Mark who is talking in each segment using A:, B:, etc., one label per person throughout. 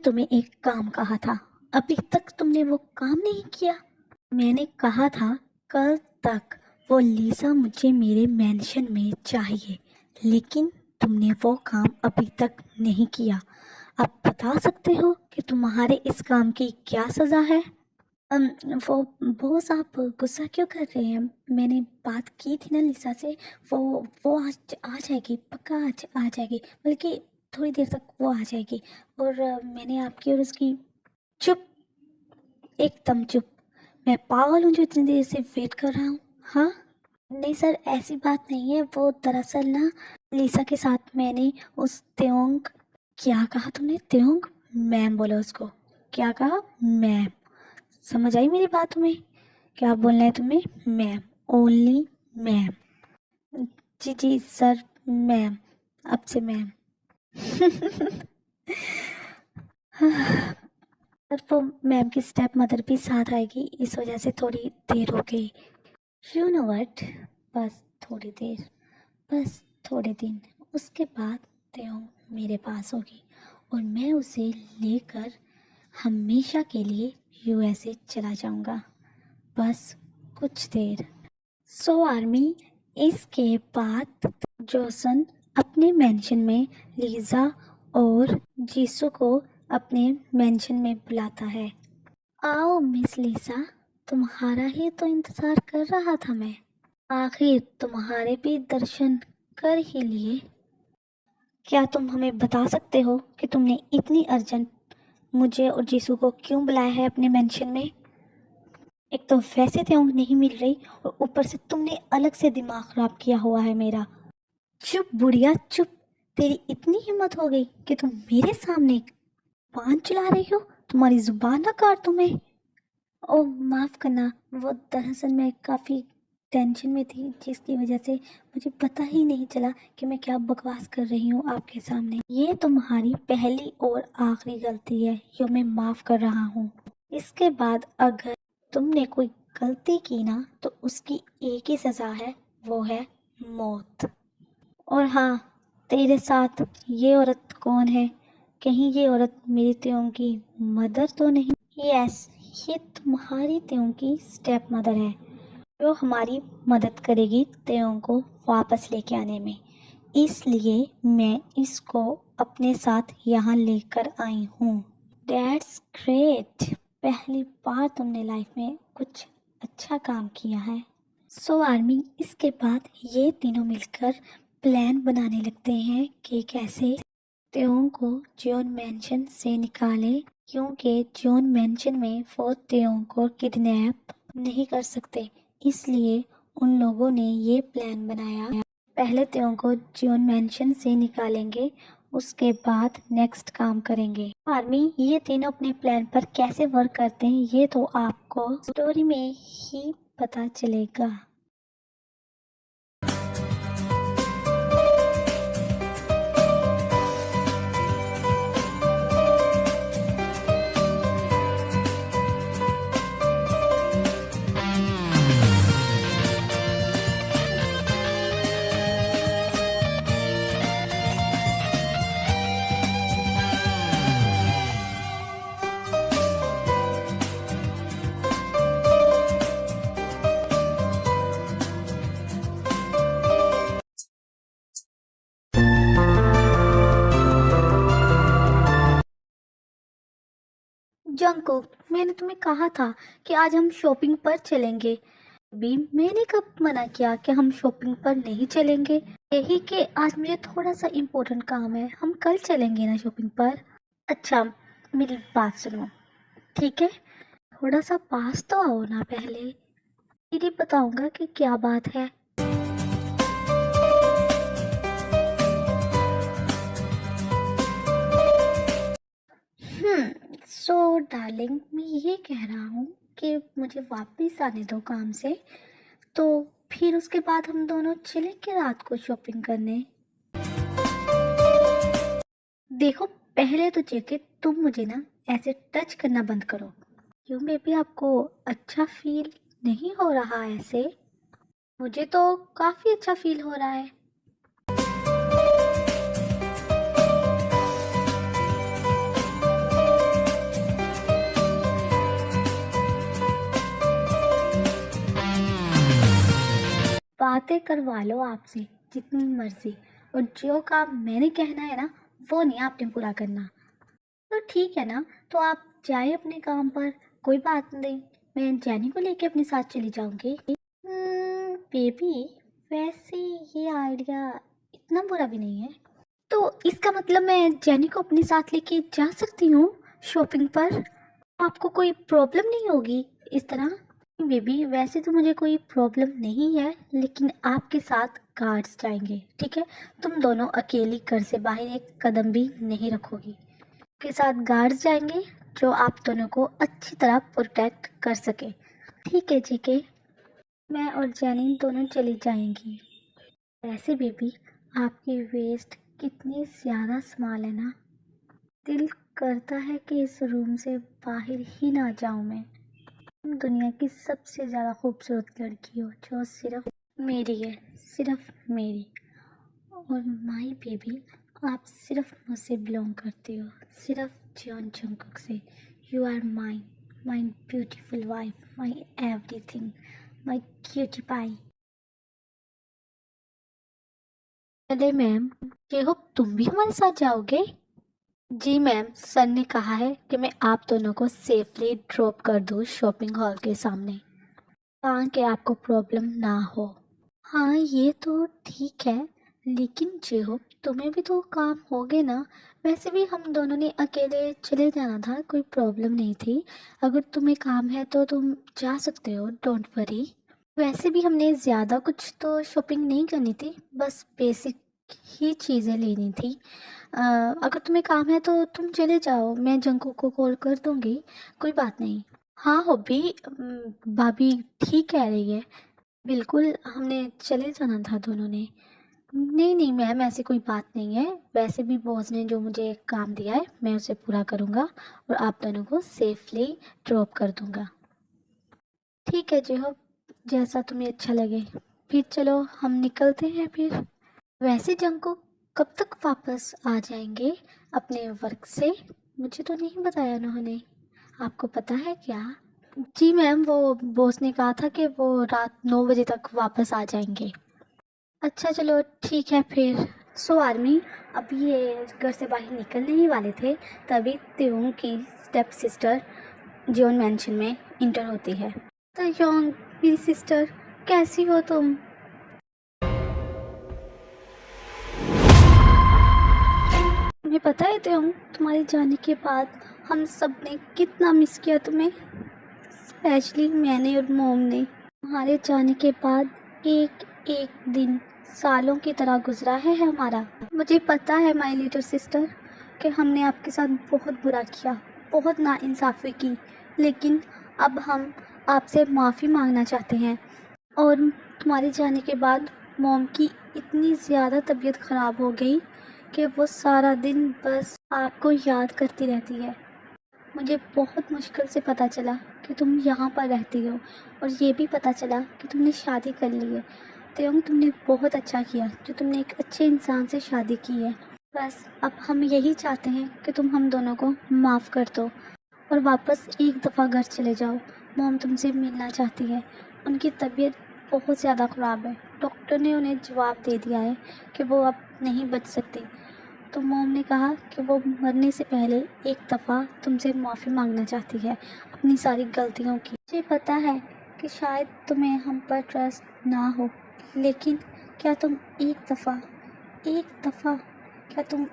A: तुम्हें एक काम कहा था, अभी तक तुमने वो काम नहीं किया। मैंने कहा था कल तक वो लीसा मुझे मेरे मेंशन में चाहिए, लेकिन तुमने वो काम अभी तक नहीं किया। आप बता सकते हो कि तुम्हारे इस काम की क्या सज़ा है? अम, वो बॉस, आप गुस्सा क्यों कर रहे हैं? मैंने बात की थी ना लिसा से। वो आज आ जाएगी, पक्का आज आ जाएगी, बल्कि थोड़ी देर तक वो आ जाएगी। और मैंने आपकी और उसकी। चुप, एकदम चुप। मैं पागल हूँ जो इतनी देर से वेट कर रहा हूँ? हाँ, नहीं सर, ऐसी बात नहीं है। वो दरअसल ना, लिसा के साथ मैंने उस त्योंग। क्या कहा तुमने? त्योंग? मैम बोलो उसको। क्या कहा? मैम। समझ आई मेरी बात तुम्हें? क्या बोलना है तुम्हें? Ma'am, only ma'am. जी जी सर, मैम, अब से मैम। सर, वो मैम की स्टेप मदर भी साथ आएगी, इस वजह से थोड़ी देर हो गई। यू नो वट, बस थोड़ी देर, बस थोड़े दिन, उसके बाद त्यों मेरे पास होगी और मैं उसे लेकर हमेशा के लिए यूएसए चला जाऊंगा। बस कुछ देर। सो आर्मी, इसके बाद जोसन अपने मेंशन में लीजा और जीसू को अपने मेंशन में बुलाता है। आओ मिस लीसा, तुम्हारा ही तो इंतजार कर रहा था मैं। आखिर तुम्हारे भी दर्शन कर ही लिए। क्या तुम हमें बता सकते हो कि तुमने इतनी अर्जेंट मुझे और जीसू को क्यों बुलाया है अपने मेंशन में? एक तो वैसे त्योंग नहीं मिल रही और ऊपर से तुमने अलग से दिमाग खराब किया हुआ है मेरा। चुप बुढ़िया चुप। तेरी इतनी हिम्मत हो गई कि तुम मेरे सामने पान चला रही हो? तुम्हारी जुबान ना काट तुम्हें। ओह माफ़ करना, वो दरअसल मैं काफ़ी टेंशन में थी, जिसकी वजह से मुझे पता ही नहीं चला कि मैं क्या बकवास कर रही हूँ आपके सामने। ये तुम्हारी पहली और आखिरी गलती है जो मैं माफ़ कर रहा हूँ। इसके बाद अगर तुमने कोई गलती की ना तो उसकी एक ही सज़ा है, वो है मौत। और हाँ, तेरे साथ ये औरत कौन है? कहीं ये औरत मेरी त्यों की मदर तो नहीं? यस, ये तुम्हारी त्यों की स्टेप मदर है जो हमारी मदद करेगी त्यों को वापस लेके आने में। इसलिए मैं इसको अपने साथ यहाँ लेकर आई हूँ। दैट्स ग्रेट, पहली बार तुमने लाइफ में कुछ अच्छा काम किया है। सो आर्मी, इसके बाद ये तीनों मिलकर प्लान बनाने लगते हैं कि कैसे त्यों को जॉन मैंशन से निकाले, क्योंकि जॉन मैंशन में वो त्यों को किडनैप नहीं कर सकते। इसलिए उन लोगों ने ये प्लान बनाया, पहले त्यों को जॉन मैंशन से निकालेंगे, उसके बाद नेक्स्ट काम करेंगे। आर्मी, ये तीनों अपने प्लान पर कैसे वर्क करते हैं ये तो आपको स्टोरी में ही पता चलेगा। जंकुक, मैंने तुम्हें कहा था कि आज हम शॉपिंग पर चलेंगे। भी मैंने कब मना किया कि हम शॉपिंग पर नहीं चलेंगे? यही कि आज मुझे थोड़ा सा इम्पोर्टेंट काम है, हम कल चलेंगे ना शॉपिंग पर। अच्छा, मेरी बात सुनो, ठीक है? थोड़ा सा पास तो आओ ना पहले, फिर ही बताऊंगा कि क्या बात है। सो डार्लिंग, मैं ये कह रहा हूँ कि मुझे वापस आने दो काम से, तो फिर उसके बाद हम दोनों चलेंगे रात को शॉपिंग करने। देखो, पहले तो चेके तुम मुझे ना ऐसे टच करना बंद करो। क्यों बेबी, आपको अच्छा फील नहीं हो रहा ऐसे? मुझे तो काफी अच्छा फील हो रहा है। बातें करवा लो आपसे जितनी मर्जी, और जो काम मैंने कहना है ना वो नहीं आपने पूरा करना। तो ठीक है ना, तो आप जाए अपने काम पर, कोई बात नहीं, मैं जैनी को लेके अपने साथ चली जाऊंगी। बेबी, वैसे ये आइडिया इतना बुरा भी नहीं है। तो इसका मतलब मैं जैनी को अपने साथ लेके जा सकती हूँ शॉपिंग पर? आपको कोई प्रॉब्लम नहीं होगी इस तरह? बेबी, वैसे तो मुझे कोई प्रॉब्लम नहीं है, लेकिन आपके साथ गार्ड्स जाएंगे, ठीक है? तुम दोनों अकेली घर से बाहर एक कदम भी नहीं रखोगी। के साथ गार्ड्स जाएंगे जो आप दोनों को अच्छी तरह प्रोटेक्ट कर सके। ठीक है, मैं और जैनी दोनों चली जाएंगी। वैसे बेबी, आपकी वेस्ट कितनी ज़्यादा स्मॉल है ना, दिल करता है कि इस रूम से बाहर ही ना जाऊं मैं। तुम दुनिया की सबसे ज़्यादा खूबसूरत लड़की हो जो सिर्फ मेरी है, सिर्फ मेरी। और माई बेबी, आप सिर्फ मुझसे बिलोंग करती हो, सिर्फ जॉन जंगकुक से। You are my my beautiful wife, my everything, my cutie pie. चले मैम, ये हो तुम भी हमारे साथ जाओगे? जी मैम, सर ने कहा है कि मैं आप दोनों को सेफली ड्रॉप कर दूँ शॉपिंग हॉल के सामने, ताकि आपको प्रॉब्लम ना हो। हाँ, ये तो ठीक है, लेकिन जे हो तुम्हें भी तो काम हो गए ना। वैसे भी हम दोनों ने अकेले चले जाना था, कोई प्रॉब्लम नहीं थी। अगर तुम्हें काम है तो तुम जा सकते हो, डोंट वरी। वैसे भी हमने ज़्यादा कुछ तो शॉपिंग नहीं करनी थी, बस बेसिक ही चीज़ें लेनी थी। अगर तुम्हें काम है तो तुम चले जाओ, मैं जंकू को कॉल कर दूंगी, कोई बात नहीं। हाँ हॉबी, भाभी ठीक कह रही है, बिल्कुल हमने चले जाना था दोनों ने। नहीं नहीं मैम, ऐसी कोई बात नहीं है। वैसे भी बॉस ने जो मुझे काम दिया है मैं उसे पूरा करूँगा और आप दोनों को सेफली ड्रॉप कर दूँगा। ठीक है जी हो, जैसा तुम्हें अच्छा लगे। फिर चलो हम निकलते हैं फिर। वैसे जंको कब तक वापस आ जाएंगे अपने वर्क से? मुझे तो नहीं बताया उन्होंने, आपको पता है क्या? जी मैम, वो बॉस ने कहा था कि वो रात 9 बजे तक वापस आ जाएंगे। अच्छा चलो ठीक है फिर। सो आर्मी, अभी ये घर से बाहर निकलने ही वाले थे, तभी त्योंग की स्टेप सिस्टर जॉन मैंशन में इंटर होती है। तो योंग, मेरी सिस्टर, कैसी हो तुम? तुम्हें पता है त्योंग, तुम्हारे जाने के बाद हम सब ने कितना मिस किया तुम्हें, स्पेशली मैंने और मोम ने। तुम्हारे जाने के बाद एक एक दिन सालों की तरह गुजरा है हमारा। मुझे पता है माय लिटिल सिस्टर कि हमने आपके साथ बहुत बुरा किया, बहुत नाइंसाफ़ी की, लेकिन अब हम आपसे माफ़ी मांगना चाहते हैं। और तुम्हारे जाने के बाद मॉम की इतनी ज़्यादा तबीयत ख़राब हो गई कि वो सारा दिन बस आपको याद करती रहती है। मुझे बहुत मुश्किल से पता चला कि तुम यहाँ पर रहती हो, और ये भी पता चला कि तुमने शादी कर ली है। तो तुमने बहुत अच्छा किया जो तुमने एक अच्छे इंसान से शादी की है। बस अब हम यही चाहते हैं कि तुम हम दोनों को माफ़ कर दो और वापस एक दफ़ा घर चले जाओ। मॉम तुमसे मिलना चाहती है, उनकी तबीयत बहुत ज़्यादा ख़राब है। डॉक्टर ने उन्हें जवाब दे दिया है कि वो अब नहीं बच सकती। तो मॉम ने कहा कि वो मरने से पहले एक दफ़ा तुमसे माफ़ी मांगना चाहती है अपनी सारी गलतियों की। मुझे पता है कि शायद तुम्हें हम पर ट्रस्ट ना हो, लेकिन क्या तुम एक दफ़ा क्या तुम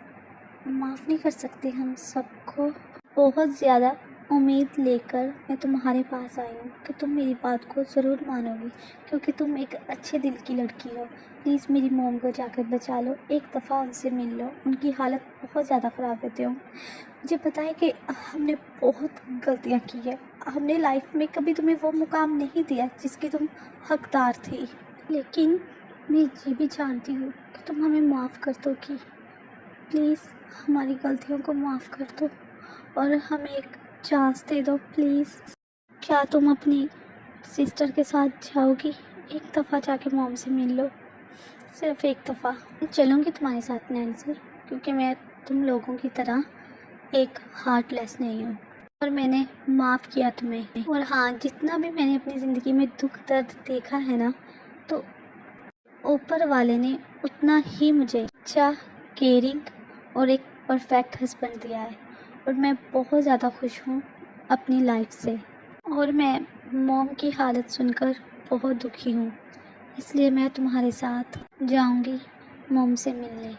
A: माफ़ नहीं कर सकते हम सबको? बहुत ज़्यादा उम्मीद लेकर मैं तुम्हारे पास आई हूँ कि तुम मेरी बात को ज़रूर मानोगी, क्योंकि तुम एक अच्छे दिल की लड़की हो। प्लीज़ मेरी मॉम को जाकर बचा लो, एक दफ़ा उनसे मिल लो, उनकी हालत बहुत ज़्यादा ख़राब रहती हो। मुझे पता है कि हमने बहुत गलतियाँ की है, हमने लाइफ में कभी तुम्हें वो मुकाम नहीं दिया जिसकी तुम हकदार थी, लेकिन मैं ये भी जानती हूँ कि तुम हमें माफ़ कर दोगी। प्लीज़ हमारी गलतियों को माफ़ कर दो और हमें एक चांस दे दो प्लीज़। क्या तुम अपनी सिस्टर के साथ जाओगी? एक दफ़ा जाके मॉम से मिल लो, सिर्फ एक दफ़ा। चलूँगी तुम्हारे साथ नैन्सी, क्योंकि मैं तुम लोगों की तरह एक हार्टलेस नहीं हूँ, और मैंने माफ़ किया तुम्हें। और हाँ, जितना भी मैंने अपनी ज़िंदगी में दुख दर्द देखा है ना, तो ऊपर वाले ने उतना ही मुझे अच्छा, केयरिंग और एक परफेक्ट हस्बैंड दिया है और मैं बहुत ज़्यादा खुश हूँ अपनी लाइफ से। और मैं मॉम की हालत सुनकर बहुत दुखी हूँ, इसलिए मैं तुम्हारे साथ जाऊँगी मॉम से मिलने।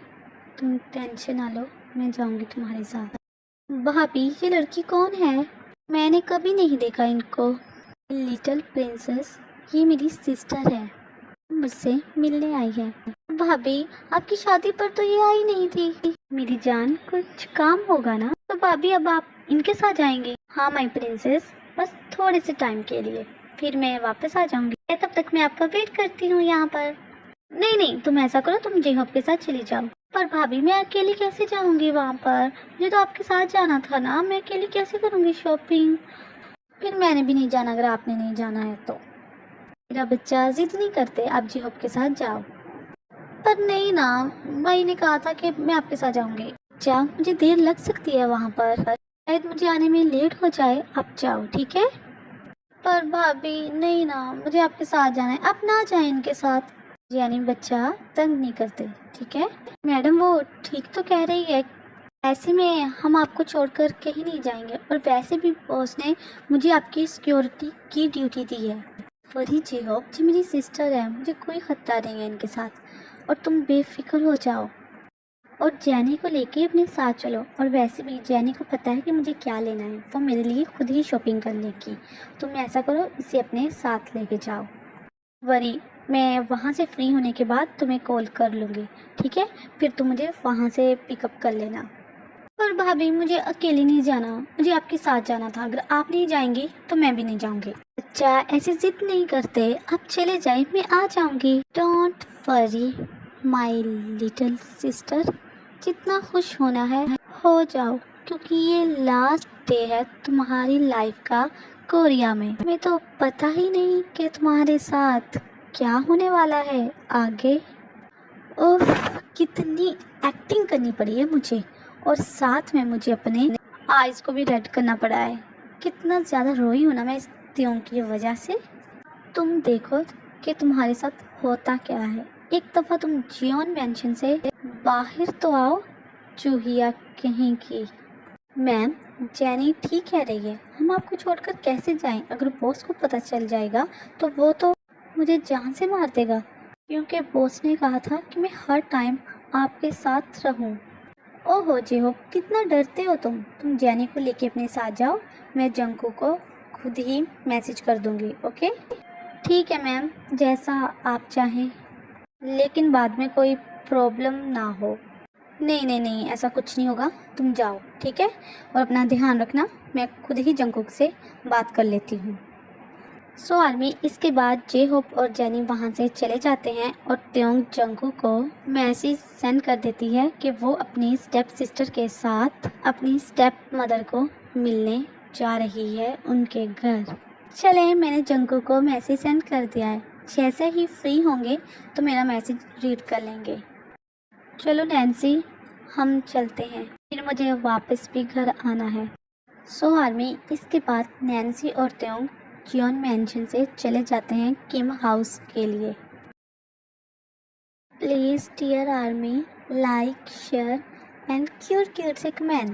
A: तुम टेंशन ना लो, मैं जाऊँगी तुम्हारे साथ। भाभी, ये लड़की कौन है? मैंने कभी नहीं देखा इनको। लिटिल प्रिंसेस, ये मेरी सिस्टर है, मुझसे मिलने आई है। भाभी, आपकी शादी पर तो ये आई नहीं थी। मेरी जान, कुछ काम होगा ना? तो भाभी, अब आप इनके साथ जाएंगे? हाँ माई प्रिंसेस, बस थोड़े से टाइम के लिए, फिर मैं वापस आ जाऊंगी। तब तक मैं आपका वेट करती हूँ यहाँ पर। नहीं नहीं, तुम ऐसा करो, तुम जेहब के साथ चली जाओ। पर भाभी, मैं अकेली कैसे जाऊंगी वहाँ पर? मुझे तो आपके साथ जाना था ना, मैं अकेली कैसे करूँगी शॉपिंग? फिर मैंने भी नहीं जाना अगर आपने नहीं जाना है तो। मेरा बच्चा जिद नहीं करते, आप जेहब के साथ जाओ। पर नहीं ना, भाई ने कहा था कि मैं आपके साथ जाऊंगी। अच्छा, मुझे देर लग सकती है वहाँ पर, शायद मुझे आने में लेट हो जाए, आप जाओ ठीक है। पर भाभी नहीं ना, मुझे आपके साथ जाना है, आप ना जाए इनके साथ। यानी बच्चा तंग नहीं करते, ठीक है। मैडम, वो ठीक तो कह रही है, ऐसे में हम आपको छोड़कर कहीं नहीं जाएंगे, और वैसे भी बॉस ने मुझे आपकी सिक्योरिटी की ड्यूटी दी है। वही जेहब जी मेरी सिस्टर है, मुझे कोई खतरा नहीं है इनके साथ, और तुम बेफिक्र हो जाओ और जैनी को लेके अपने साथ चलो। और वैसे भी जैनी को पता है कि मुझे क्या लेना है, वो मेरे लिए खुद ही शॉपिंग करने की। तुम ऐसा करो, इसे अपने साथ लेके जाओ। वरी, मैं वहाँ से फ्री होने के बाद तुम्हें कॉल कर लूँगी, ठीक है। फिर तुम मुझे वहाँ से पिकअप कर लेना। पर भाभी, मुझे अकेले नहीं जाना, मुझे आपके साथ जाना था। अगर आप नहीं जाएंगी तो मैं भी नहीं जाऊंगी। अच्छा, ऐसे जिद नहीं करते, आप चले जाए, मैं आ जाऊंगी। Don't worry my little sister, जितना खुश होना है हो जाओ, क्योंकि ये लास्ट डे है तुम्हारी लाइफ का कोरिया में। हमें तो पता ही नहीं कि तुम्हारे साथ क्या होने वाला है आगे। ओह, कितनी एक्टिंग करनी पड़ी है मुझे, और साथ में मुझे अपने आइज को भी रेड करना पड़ा है। कितना ज़्यादा रोई हूँ ना मैं इस त्यों की वजह से। तुम देखो कि तुम्हारे साथ होता क्या है। एक दफ़ा तुम जियोन मैंशन से बाहर तो आओ, चूहिया कहीं की। मैम, जैनी ठीक कह रही है, हम आपको छोड़कर कैसे जाएं? अगर बॉस को पता चल जाएगा तो वो तो मुझे जान से मार देगा, क्योंकि बॉस ने कहा था कि मैं हर टाइम आपके साथ रहूं। ओहो जेहब, कितना डरते हो तुम जैनी को लेके अपने साथ जाओ, मैं जंकू को खुद ही मैसेज कर दूंगी। ओके ठीक है मैम, जैसा आप चाहें, लेकिन बाद में कोई प्रॉब्लम ना हो। नहीं नहीं नहीं, ऐसा कुछ नहीं होगा, तुम जाओ ठीक है, और अपना ध्यान रखना, मैं खुद ही जंकुक से बात कर लेती हूँ। सो आर्मी, इसके बाद जेहोप और जेनी वहाँ से चले जाते हैं, और त्योंग जंकुक को मैसेज सेंड कर देती है कि वो अपनी स्टेप सिस्टर के साथ अपनी स्टेप मदर को मिलने जा रही है उनके घर। चले, मैंने जंकुक को मैसेज सेंड कर दिया है, जैसे ही फ्री होंगे तो मेरा मैसेज रीड कर लेंगे। चलो नैन्सी, हम चलते हैं, फिर मुझे वापस भी घर आना है। सो आर्मी, इसके बाद नैन्सी और त्योंग जियोन मैंशन से चले जाते हैं किम हाउस के लिए। Please dear army, like share and cute cute से कमेंट।